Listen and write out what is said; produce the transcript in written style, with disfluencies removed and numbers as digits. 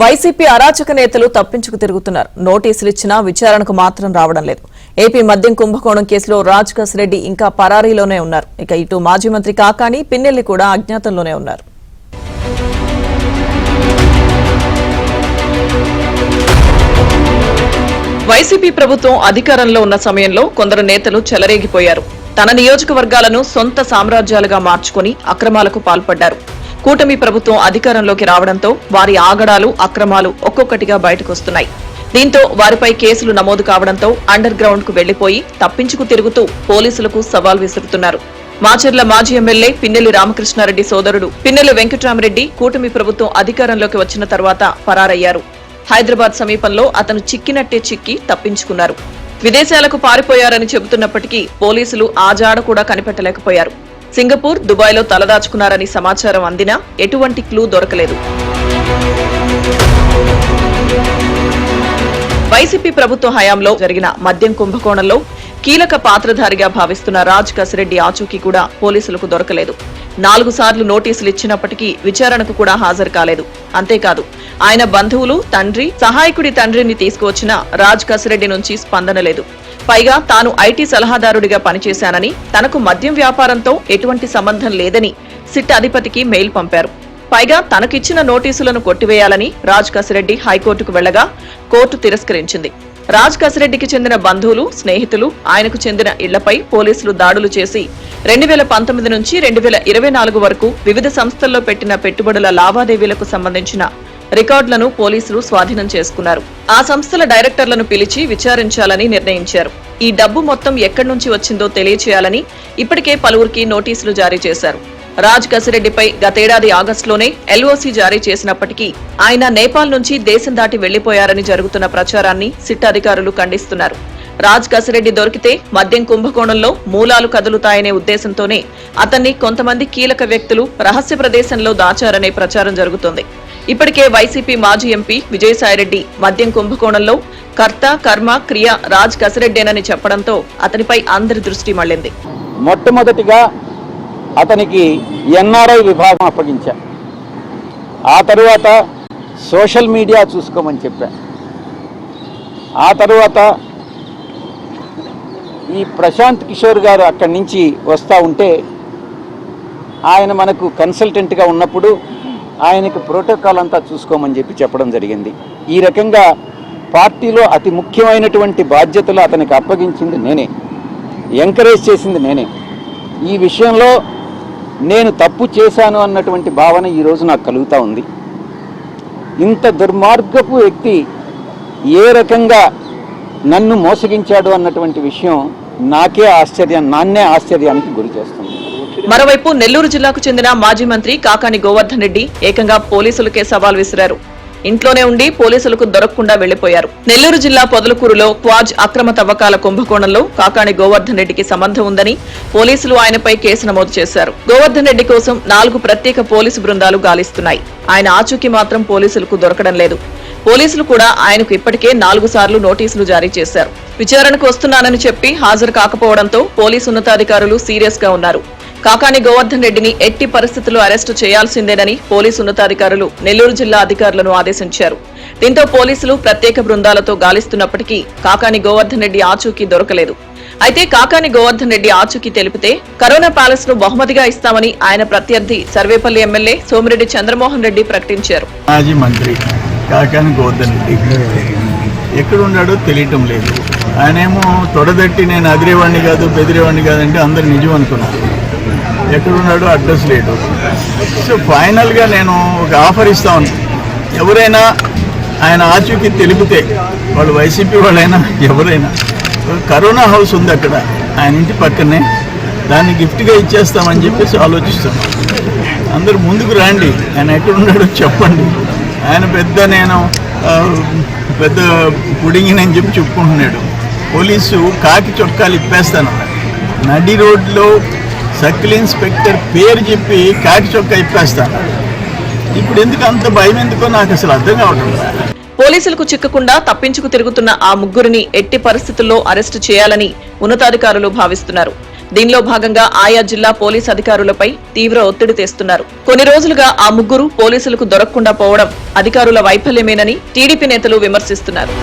YCP అరాచక నేతలు తప్పించుకు తిరుగుతున్నారు. నోటీసులు ఇచ్చినా విచారణకు మాత్రం రావడం లేదు. ఏపీ మద్యం కుంభకోణం కేసులో రాజ్ కసిరెడ్డి ఇంకా పరారీలోనే ఉన్నారు. ఇక ఇటు మాజీ మంత్రి కాకాని, పిన్నెల్లి కూడా అజ్ఞాతంలోనే ఉన్నారు. వైసీపీ ప్రభుత్వం అధికారంలో ఉన్న సమయంలో కొందరు నేతలు చెలరేగిపోయారు. తన నియోజకవర్గాలను సొంత సామ్రాజ్యాలుగా మార్చుకుని అక్రమాలకు పాల్పడ్డారు. కూటమి ప్రభుత్వం అధికారంలోకి రావడంతో వారి ఆగడాలు, అక్రమాలు ఒక్కొక్కటిగా బయటకొస్తున్నాయి. దీంతో వారిపై కేసులు నమోదు కావడంతో అండర్ గ్రౌండ్ కు వెళ్లిపోయి తప్పించుకు తిరుగుతూ పోలీసులకు సవాల్ విసురుతున్నారు. మాచర్ల మాజీ ఎమ్మెల్యే పిన్నెల్లి రామకృష్ణారెడ్డి సోదరుడు పిన్నెల్లి వెంకట్రామరెడ్డి కూటమి ప్రభుత్వం అధికారంలోకి వచ్చిన తర్వాత పరారయ్యారు. హైదరాబాద్ సమీపంలో అతను చిక్కినట్టే చిక్కి తప్పించుకున్నారు. విదేశాలకు పారిపోయారని చెబుతున్నప్పటికీ పోలీసులు ఆ జాడ కూడా కనిపెట్టలేకపోయారు. సింగపూర్, దుబాయ్లో తలదాచుకున్నారని సమాచారం అందినా ఎటువంటి క్లూ దొరకలేదు. వైసీపీ ప్రభుత్వ హయాంలో జరిగిన మద్యం కుంభకోణంలో కీలక పాత్రధారిగా భావిస్తున్న రాజ్ కసిరెడ్డి ఆచూకీ కూడా పోలీసులకు దొరకలేదు. 4 సార్లు నోటీసులు ఇచ్చినప్పటికీ విచారణకు కూడా హాజరు కాలేదు. అంతేకాదు, ఆయన బంధువులు, తండ్రి, సహాయకుడి తండ్రిని తీసుకువచ్చిన రాజ్ కసిరెడ్డి నుంచి స్పందన లేదు. పైగా తాను ఐటీ సలహాదారుడిగా పనిచేశానని, తనకు మద్యం వ్యాపారంతో ఎటువంటి సంబంధం లేదని సిట్ అధిపతికి మెయిల్ పంపారు. పైగా తనకిచ్చిన నోటీసులను కొట్టివేయాలని రాజ్ కసిరెడ్డి హైకోర్టుకు వెళ్లగా కోర్టు తిరస్కరించింది. రాజ్ కసిరెడ్డికి చెందిన బంధువులు, స్నేహితులు, ఆయనకు చెందిన ఇళ్లపై పోలీసులు దాడులు చేసి 2019 నుంచి 2024 వరకు వివిధ సంస్థల్లో పెట్టిన పెట్టుబడుల లావాదేవీలకు సంబంధించిన రికార్డులను పోలీసులు స్వాధీనం చేసుకున్నారు. ఆ సంస్థల డైరెక్టర్లను పిలిచి విచారించాలని నిర్ణయించారు. ఈ డబ్బు మొత్తం ఎక్కడి నుంచి వచ్చిందో తెలియచేయాలని ఇప్పటికే పలువురికి నోటీసులు జారీ చేశారు. రాజ్ కసిరెడ్డిపై గతేడాది ఆగస్టులోనే ఎల్ఓసీ జారీ చేసినప్పటికీ ఆయన నేపాల్ నుంచి దేశం దాటి వెళ్లిపోయారని జరుగుతున్న ప్రచారాన్ని సిట్ అధికారులు ఖండిస్తున్నారు. రాజ్ కసిరెడ్డి దొరికితే మద్యం కుంభకోణంలో మూలాలు కదులుతాయనే ఉద్దేశంతోనే అతన్ని కొంతమంది కీలక వ్యక్తులు రహస్య ప్రదేశంలో దాచారనే ప్రచారం జరుగుతోంది. ఇప్పటికే వైసీపీ మాజీ ఎంపీ విజయసాయిరెడ్డి మద్యం కుంభకోణంలో కర్త, కర్మ, క్రియ రాజ్ కసిరెడ్డేనని చెప్పడంతో అతనిపై అందరి దృష్టి మళ్లింది. మొట్టమొదటిగా అతనికి ఎన్ఆర్ఐ విభాగం అప్పగించా. ఆ తరువాత సోషల్ మీడియా చూసుకోమని చెప్పా. ఆ తరువాత ఈ ప్రశాంత్ కిషోర్ గారు అక్కడి నుంచి వస్తూ ఉంటే ఆయన మనకు కన్సల్టెంట్గా ఉన్నప్పుడు ఆయనకు ప్రోటోకాల్ అంతా చూసుకోమని చెప్పడం జరిగింది. ఈ రకంగా పార్టీలో అతి ముఖ్యమైనటువంటి బాధ్యతలు అతనికి అప్పగించింది నేనే, ఎంకరేజ్ చేసింది నేనే. ఈ విషయంలో నేను తప్పు చేశాను అన్నటువంటి భావన ఈరోజు నాకు కలుగుతూ ఉంది. ఇంత దుర్మార్గపు వ్యక్తి ఏ రకంగా నన్ను మోసగించాడు అన్నటువంటి విషయం నాన్నే ఆశ్చర్యానికి గురి చేస్తుంది. మరోవైపు నెల్లూరు జిల్లాకు చెందిన మాజీ మంత్రి కాకాని గోవర్ధన్ రెడ్డి ఏకంగా పోలీసులకే సవాల్ విసిరారు. ఇంట్లోనే ఉండి పోలీసులకు దొరకకుండా వెళ్లిపోయారు. నెల్లూరు జిల్లా పొదలకూరులో క్వాజ్ అక్రమ తవ్వకాల కుంభకోణంలో కాకాని గోవర్ధన్ రెడ్డికి సంబంధం ఉందని పోలీసులు ఆయనపై కేసు నమోదు చేశారు. గోవర్ధన్ రెడ్డి కోసం 4 ప్రత్యేక పోలీసు బృందాలు గాలిస్తున్నాయి. ఆయన ఆచూకీ మాత్రం పోలీసులకు దొరకడం లేదు. పోలీసులు కూడా ఆయనకు ఇప్పటికే 4 సార్లు నోటీసులు జారీ చేశారు. విచారణకు వస్తున్నానని చెప్పి హాజరు కాకపోవడంతో పోలీసు ఉన్నతాధికారులు సీరియస్ గా ఉన్నారు. కాకాని గోవర్ధన్ రెడ్డిని ఎట్టి పరిస్థితుల్లో అరెస్టు చేయాల్సిందేనని పోలీసు ఉన్నతాధికారులు నెల్లూరు జిల్లా అధికారులను ఆదేశించారు. దీంతో పోలీసులు ప్రత్యేక బృందాలతో గాలిస్తున్నప్పటికీ కాకాని గోవర్ధన్ రెడ్డి ఆచూకీ దొరకలేదు. అయితే కాకాని గోవర్ధన్ రెడ్డి ఆచూకీ తెలిపితే కరోనా ప్యాలెస్ ను బహుమతిగా ఇస్తామని ఆయన ప్రత్యర్థి సర్వేపల్లి ఎమ్మెల్యే సోమిరెడ్డి చంద్రమోహన్ రెడ్డి ప్రకటించారు. మాజీ మంత్రి కాకాని గోవర్ధన్ రెడ్డి ఎక్కడున్నాడో తెలియటం లేదు. ఆయనేమో తొడదట్టి నేను అదిరేవాడిని కాదు, బెదిరేవాడిని కాదంటే అందరు నిజం అనుకున్నారు. ఎక్కడున్నాడో అడ్రస్ లేదు. సో ఫైనల్గా నేను ఒక ఆఫర్ ఇస్తాను. ఎవరైనా ఆయన ఆచూకీ తెలిపితే, వాళ్ళు వైసీపీ వాళ్ళైనా ఎవరైనా, కరోనా హౌస్ ఉంది అక్కడ ఆయన ఇంటి పక్కనే, దాన్ని గిఫ్ట్గా ఇచ్చేస్తామని చెప్పేసి ఆలోచిస్తున్నాం. అందరూ ముందుకు రండి, ఆయన ఎక్కడున్నాడో చెప్పండి. ఆయన నేను పెద్ద పుడింగినని చెప్పి చెప్పుకుంటున్నాడు. పోలీసు కాకి చొక్కాలు ఇప్పేస్తానన్నాడు. నడి రోడ్లో సర్కిల్ ఇన్స్పెక్టర్ పేరు చెప్పి కాకి చొక్కా ఇప్పేస్తాను. ఇప్పుడు ఎందుకు అంత భయం ఎందుకో నాకు అసలు అర్థం కావడం లేదు. పోలీసులకు చిక్కకుండా తప్పించుకు తిరుగుతున్న ఆ ముగ్గురిని ఎట్టి పరిస్థితుల్లో అరెస్టు చేయాలని ఉన్నతాధికారులు భావిస్తున్నారు. దీనిలో భాగంగా ఆయా జిల్లా పోలీస్ అధికారులపై తీవ్ర ఒత్తిడి తెస్తున్నారు. కొన్ని రోజులుగా ఆ ముగ్గురు పోలీసులకు దొరకకుండా పోవడం అధికారుల వైఫల్యమేనని టీడీపీ నేతలు విమర్శిస్తున్నారు.